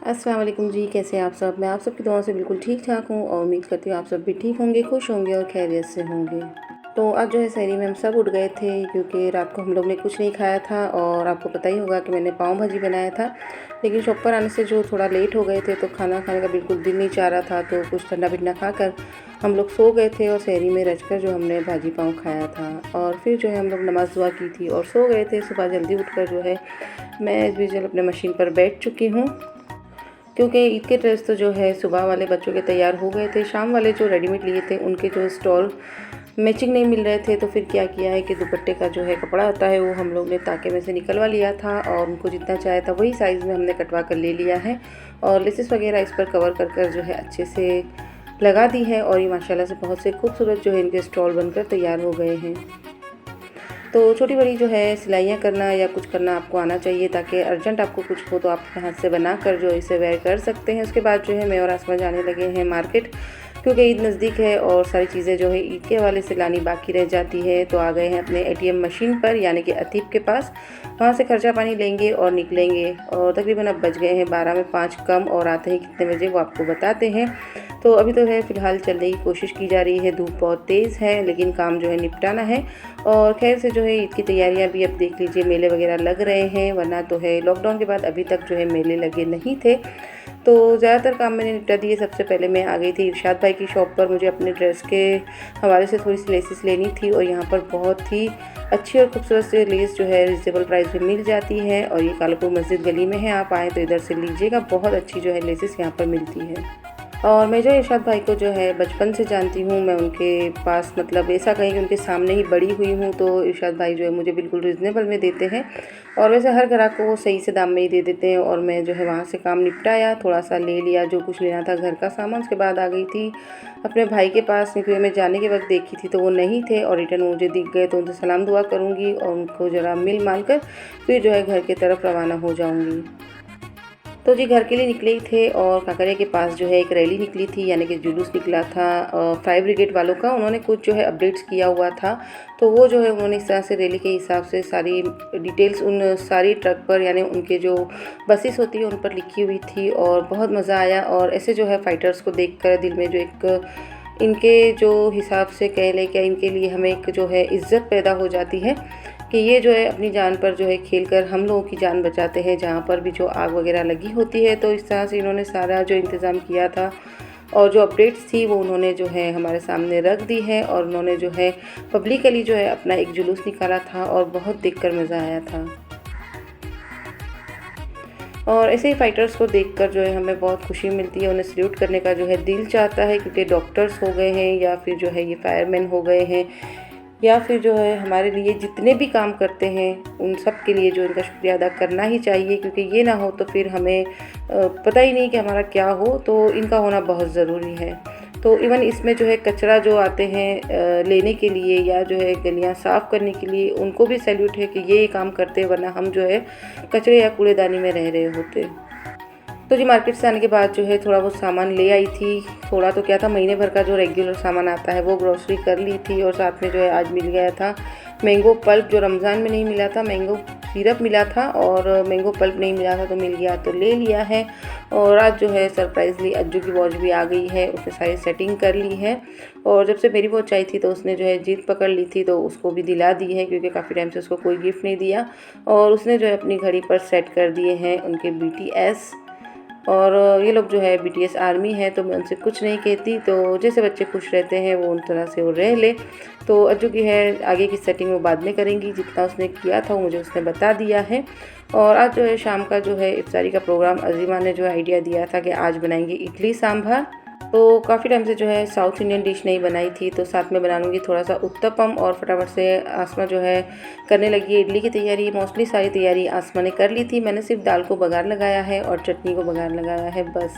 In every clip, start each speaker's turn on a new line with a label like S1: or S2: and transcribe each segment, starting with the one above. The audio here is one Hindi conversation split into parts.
S1: अस्सलाम वालेकुम जी, कैसे हैं आप सब। मैं आप सबकी दुआओं से बिल्कुल ठीक ठाक हूँ और उम्मीद करती हूँ आप सब भी ठीक होंगे, खुश होंगे और खैरियत से होंगे। तो आज जो है सहरी में हम सब उठ गए थे क्योंकि रात को हम लोग ने कुछ नहीं खाया था और आपको पता ही होगा कि मैंने पाव भाजी बनाया था। लेकिन शॉप पर आने से जो थोड़ा लेट हो गए थे तो खाना खाने का बिल्कुल दिल नहीं चाह रहा था, तो कुछ ठंडा बिन्ना खाकर हम लोग सो गए थे और सहरी में रचकर जो हमने भाजी पाव खाया था और फिर जो है हम लोग नमाज़ दुआ की थी और सो गए थे। सुबह जल्दी उठकर जो है मैं एज़ यूजुअल अपने मशीन पर बैठ चुकी हूँ क्योंकि ईद के ड्रेस तो जो है सुबह वाले बच्चों के तैयार हो गए थे। शाम वाले जो रेडीमेड लिए थे उनके जो स्टॉल मैचिंग नहीं मिल रहे थे, तो फिर क्या किया है कि दुपट्टे का जो है कपड़ा आता है वो हम लोग ने ताके में से निकलवा लिया था और उनको जितना चाहिए था वही साइज़ में हमने कटवा कर ले लिया है और लेसेस वगैरह इस पर कवर कर जो है अच्छे से लगा दी है और ये माशाल्लाह से बहुत से खूबसूरत जो है इनके स्टॉल बनकर तैयार हो गए हैं। तो छोटी बड़ी जो है सिलाइयाँ करना या कुछ करना आपको आना चाहिए ताकि अर्जेंट आपको कुछ हो तो आप अपने हाथ से बना कर जो इसे वेयर कर सकते हैं। उसके बाद जो है मैं और आसमा जाने लगे हैं मार्केट, क्योंकि ईद नज़दीक है और सारी चीज़ें जो है ईद के हवाले से लानी बाकी रह जाती है। तो आ गए हैं अपने एटीएम मशीन पर यानी कि अतीब के पास, वहाँ से खर्चा पानी लेंगे और निकलेंगे। और तकरीबन अब बज गए हैं 12 में 5 कम और आते हैं कितने बजे वो आपको बताते हैं। तो अभी तो है फ़िलहाल चलने की कोशिश की जा रही है, धूप बहुत तेज़ है लेकिन काम जो है निपटाना है। और खैर से जो है ईद की तैयारियां भी अब देख लीजिए, मेले वगैरह लग रहे हैं, वरना तो है लॉकडाउन के बाद अभी तक जो है मेले लगे नहीं थे। तो ज़्यादातर काम मैंने निपटा दिए। सबसे पहले मैं आ गई थी इरशाद भाई की शॉप पर, मुझे अपने ड्रेस के हवाले से थोड़ी सी लेसेस लेनी थी और यहाँ पर बहुत ही अच्छी और खूबसूरत से लेस जो है रिजनेबल प्राइस में मिल जाती है और ये कालपुर मस्जिद गली में है, आप आएँ तो इधर से लीजिएगा, बहुत अच्छी जो है लेसेस यहाँ पर मिलती है। और मैं जो इरशाद भाई को जो है बचपन से जानती हूँ, मैं उनके पास मतलब ऐसा कहें कि उनके सामने ही बड़ी हुई हूँ, तो इरशाद भाई जो है मुझे बिल्कुल रिजनेबल में देते हैं और वैसे हर ग्राहक को वो सही से दाम में ही दे देते हैं। और मैं जो है वहाँ से काम निपटाया, थोड़ा सा ले लिया जो कुछ लेना था घर का सामान। उसके बाद आ गई थी अपने भाई के पास, क्योंकि मैं जाने के वक्त देखी थी तो वो नहीं थे और रिटर्न मुझे दिख गए, तो उनसे सलाम दुआ करूँगी और उनको ज़रा मिल माल कर फिर जो है घर की तरफ रवाना हो जाऊँगी। तो जी घर के लिए निकले ही थे और काकरिया के पास जो है एक रैली निकली थी यानी कि जुलूस निकला था फायर ब्रिगेड वालों का। उन्होंने कुछ जो है अपडेट्स किया हुआ था, तो वो जो है उन्होंने इस तरह से रैली के हिसाब से सारी डिटेल्स उन सारी ट्रक पर यानी उनके जो बसेस होती है उन पर लिखी हुई थी और बहुत मज़ा आया। और ऐसे जो है फाइटर्स को देखकर दिल में जो एक इनके जो हिसाब से कह लें क्या, इनके लिए हमें एक जो है इज़्ज़त पैदा हो जाती है कि ये जो है अपनी जान पर जो है खेलकर हम लोगों की जान बचाते हैं जहाँ पर भी जो आग वगैरह लगी होती है। तो इस तरह से इन्होंने सारा जो इंतज़ाम किया था और जो अपडेट्स थी वो उन्होंने जो है हमारे सामने रख दी है और उन्होंने जो है पब्लिकली जो है अपना एक जुलूस निकाला था और बहुत देखकर मज़ा आया था। और ऐसे ही फाइटर्स को देखकर जो है हमें बहुत खुशी मिलती है, उन्हें सल्यूट करने का जो है दिल चाहता है, क्योंकि डॉक्टर्स हो गए हैं या फिर जो है ये फायरमैन हो गए हैं या फिर जो है हमारे लिए जितने भी काम करते हैं उन सब के लिए जो इनका शुक्रिया अदा करना ही चाहिए, क्योंकि ये ना हो तो फिर हमें पता ही नहीं कि हमारा क्या हो, तो इनका होना बहुत ज़रूरी है। तो इवन इसमें जो है कचरा जो आते हैं लेने के लिए या जो है गलियां साफ़ करने के लिए, उनको भी सैल्यूट है कि ये काम करते, वरना हम जो है कचरे या कूड़ेदानी में रह रहे होते। तो जी मार्केट से आने के बाद जो है थोड़ा बहुत सामान ले आई थी, थोड़ा तो क्या था, महीने भर का जो रेगुलर सामान आता है वो ग्रोसरी कर ली थी और साथ में जो है आज मिल गया था मैंगो पल्प, जो रमज़ान में नहीं मिला था। मैंगो सिरप मिला था और मैंगो पल्प नहीं मिला था, तो मिल गया तो ले लिया है। और आज जो है सरप्राइजली अज्जू की वॉच भी आ गई है, उसने सारी सेटिंग कर ली है और जब से मेरी वॉच आई थी तो उसने जो है जिद पकड़ ली थी तो उसको भी दिला दी है, क्योंकि काफ़ी टाइम से उसको कोई गिफ्ट नहीं दिया। और उसने जो है अपनी घड़ी पर सेट कर दिए हैं उनके BTS, और ये लोग जो है BTS आर्मी है, तो मैं उनसे कुछ नहीं कहती, तो जैसे बच्चे खुश रहते हैं वो उन तरह से वो रह ले। तो अज्जू की है आगे की सेटिंग वो बाद में करेंगी, जितना उसने किया था वो मुझे उसने बता दिया है। और आज जो है शाम का जो है इफ्तारी का प्रोग्राम अजीमा ने जो आइडिया दिया था कि आज बनाएंगे इडली सांभर। तो काफ़ी टाइम से जो है साउथ इंडियन डिश नहीं बनाई थी, तो साथ में बना लूँगी थोड़ा सा उत्तपम। और फटाफट से आसमा जो है करने लगी है इडली की तैयारी। मोस्टली सारी तैयारी आसमा ने कर ली थी, मैंने सिर्फ दाल को बघार लगाया है और चटनी को बघार लगाया है बस।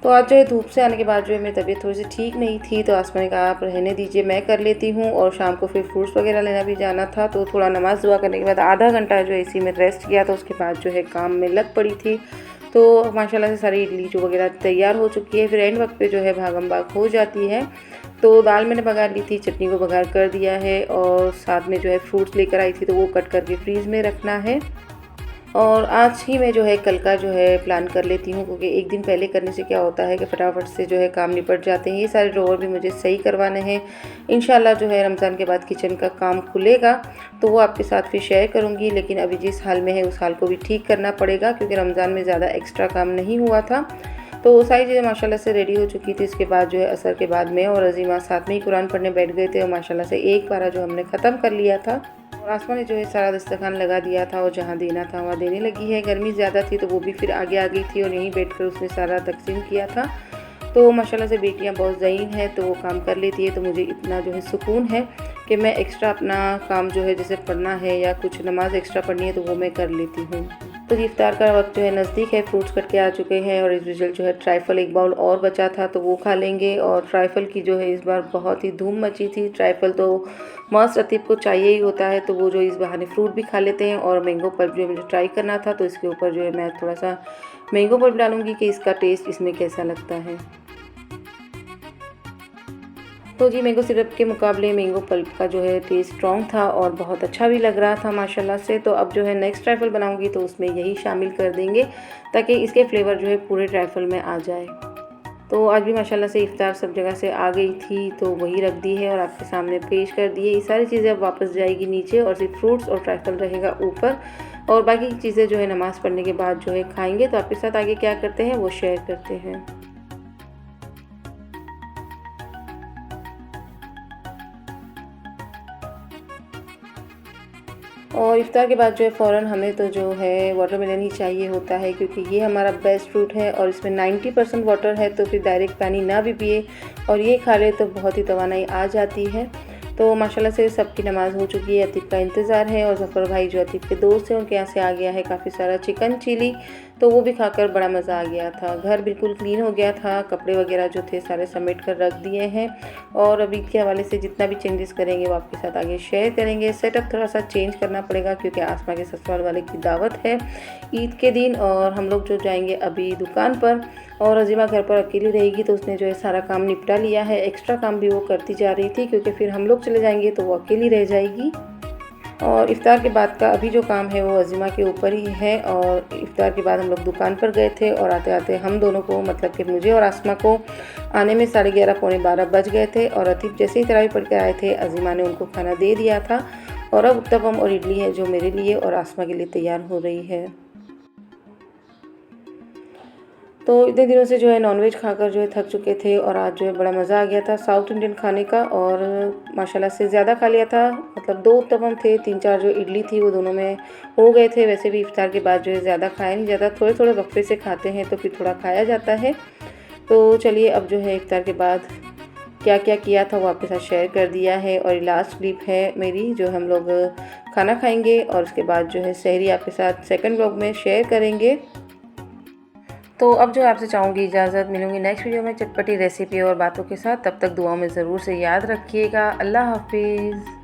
S1: तो आज जो है धूप से आने के बाद जो है मेरी तबीयत थोड़ी सी ठीक नहीं थी, तो आसमा ने कहा आप रहने दीजिए, मैं कर लेती हूँ। और शाम को फिर फ्रूट्स वगैरह लेना भी जाना था, तो थोड़ा नमाज़ दुआ करने के बाद आधा घंटा जो है इसी में रेस्ट किया, तो उसके बाद जो है काम में लग पड़ी थी। तो माशाल्लाह से सारी इडली जो वगैरह तैयार हो चुकी है, फिर एंड वक्त पे जो है भागम भाग हो जाती है। तो दाल मैंने बघार ली थी, चटनी को बघार कर दिया है और साथ में जो है फ्रूट्स लेकर आई थी तो वो कट करके फ्रीज़ में रखना है। और आज ही मैं जो है कल का जो है प्लान कर लेती हूँ, क्योंकि एक दिन पहले करने से क्या होता है कि फटाफट से जो है काम निपट जाते हैं। ये सारे ड्रॉवर भी मुझे सही करवाने हैं। इंशाल्लाह जो है रमज़ान के बाद किचन का काम खुलेगा तो वो आपके साथ फिर शेयर करूँगी, लेकिन अभी जिस हाल में है उस हाल को भी ठीक करना पड़ेगा, क्योंकि रमज़ान में ज़्यादा एक्स्ट्रा काम नहीं हुआ था। तो सारी चीज़ें माशाल्लाह से रेडी हो चुकी थी। इसके बाद जो है असर के बाद मैं और अज़ीमा साथ में ही कुरान पढ़ने बैठ गए थे और माशाल्लाह से एक पारा जो हमने ख़त्म कर लिया था। और आसमा ने जो है सारा दस्तरखान लगा दिया था और जहाँ देना था वहाँ देने लगी है। गर्मी ज़्यादा थी तो वो भी फिर आगे आ गई थी और यहीं बैठकर उसने सारा तकसीम किया था। तो माशाल्लाह से बेटियाँ बहुत ज़हीन हैं तो वो काम कर लेती है, तो मुझे इतना जो है सुकून है कि मैं एक्स्ट्रा अपना काम जो है जैसे पढ़ना है या कुछ नमाज़ एक्स्ट्रा पढ़नी है तो वो मैं कर लेती हूँ। तो इफ्तार का वक्त जो है नज़दीक है, फ्रूट्स कट के आ चुके हैं और इस रिजल्ट जो है ट्राइफल एक बाउल और बचा था तो वो खा लेंगे। और ट्राइफल की जो है इस बार बहुत ही धूम मची थी। ट्राइफल तो मस्त रतीब को चाहिए ही होता है, तो वो जो इस बहाने फ्रूट भी खा लेते हैं। और मैंगो पल्प जो मुझे ट्राई करना था तो इसके ऊपर जो है मैं थोड़ा सा मैंगो पल्प डालूँगी कि इसका टेस्ट इसमें कैसा लगता है। तो जी मैंगो सिरप के मुकाबले मैंगो पल्प का जो है टेस्ट स्ट्रॉन्ग था और बहुत अच्छा भी लग रहा था माशाल्लाह से। तो अब जो है नेक्स्ट ट्राइफल बनाऊंगी तो उसमें यही शामिल कर देंगे ताकि इसके फ्लेवर जो है पूरे ट्राइफल में आ जाए। तो आज भी माशाल्लाह से इफ्तार सब जगह से आ गई थी तो वही रख दी है और आपके सामने पेश कर दी है। ये सारी चीज़ें अब वापस जाएगी नीचे और सिर्फ फ्रूट्स और ट्राइफल रहेगा ऊपर। और बाकी की चीज़ें जो है नमाज़ पढ़ने के बाद जो है खाएँगे। तो आपके साथ आगे क्या करते हैं वो शेयर करते हैं। और इफ्तार के बाद जो है फ़ौरन हमें तो जो है वाटरमेलन ही चाहिए होता है, क्योंकि ये हमारा बेस्ट फ्रूट है और इसमें 90% वाटर है। तो फिर डायरेक्ट पानी ना भी पिए और ये खा ले तो बहुत ही तवानाई आ जाती है। तो माशाल्लाह से सबकी नमाज़ हो चुकी है, अतीफ़ का इंतज़ार है। और ज़फ़र भाई जो अतीफ़ के दोस्त हैं उनके यहाँ से आ गया है काफ़ी सारा चिकन चिली, तो वो भी खाकर बड़ा मज़ा आ गया था। घर बिल्कुल क्लीन हो गया था, कपड़े वगैरह जो थे सारे समेट कर रख दिए हैं। और अभी के हवाले से जितना भी चेंजेस करेंगे वो आपके साथ आगे शेयर करेंगे। सेटअप थोड़ा सा चेंज करना पड़ेगा क्योंकि आसमा के ससुराल वाले की दावत है ईद के दिन और हम लोग जो जाएंगे अभी दुकान पर। और अज़ीमा घर पर अकेली रहेगी तो उसने जो है सारा काम निपटा लिया है। एक्स्ट्रा काम भी वो करती जा रही थी क्योंकि फिर हम लोग चले जाएंगे तो वो अकेली रह जाएगी। और इफ़्तार के बाद का अभी जो काम है वो अज़ीमा के ऊपर ही है। और इफ़्तार के बाद हम लोग दुकान पर गए थे और आते आते हम दोनों को मतलब कि मुझे और आसमा को आने में 11:30 पौने 12 बज गए थे। और अतीफ़ जैसे ही तरावी पढ़ के आए थे अज़ीमा ने उनको खाना दे दिया था। और अब उत्तपम और इडली है जो मेरे लिए और आसमा के लिए तैयार हो रही है। तो इतने दिनों से जो है नॉनवेज खाकर जो है थक चुके थे और आज जो है बड़ा मज़ा आ गया था साउथ इंडियन खाने का। और माशाल्लाह से ज़्यादा खा लिया था, मतलब 2 उत्तपम थे, 3-4 जो इडली थी वो दोनों में हो गए थे। वैसे भी इफ्तार के बाद जो है ज़्यादा खाया नहीं जाता, थोड़े थोड़े वक्फे से खाते हैं तो फिर थोड़ा खाया जाता है। तो चलिए अब जो है इफ्तार के बाद क्या क्या किया था वो आपके साथ शेयर कर दिया है। और लास्ट क्लिप है मेरी जो हम लोग खाना खाएँगे और उसके बाद जो है सहरी आपके साथ सेकंड व्लॉग में शेयर करेंगे। तो अब जो आपसे चाहूँगी इजाज़त, मिलूँगी नेक्स्ट वीडियो में चटपटी रेसिपी और बातों के साथ। तब तक दुआओं में ज़रूर से याद रखिएगा। अल्लाह हाफिज़।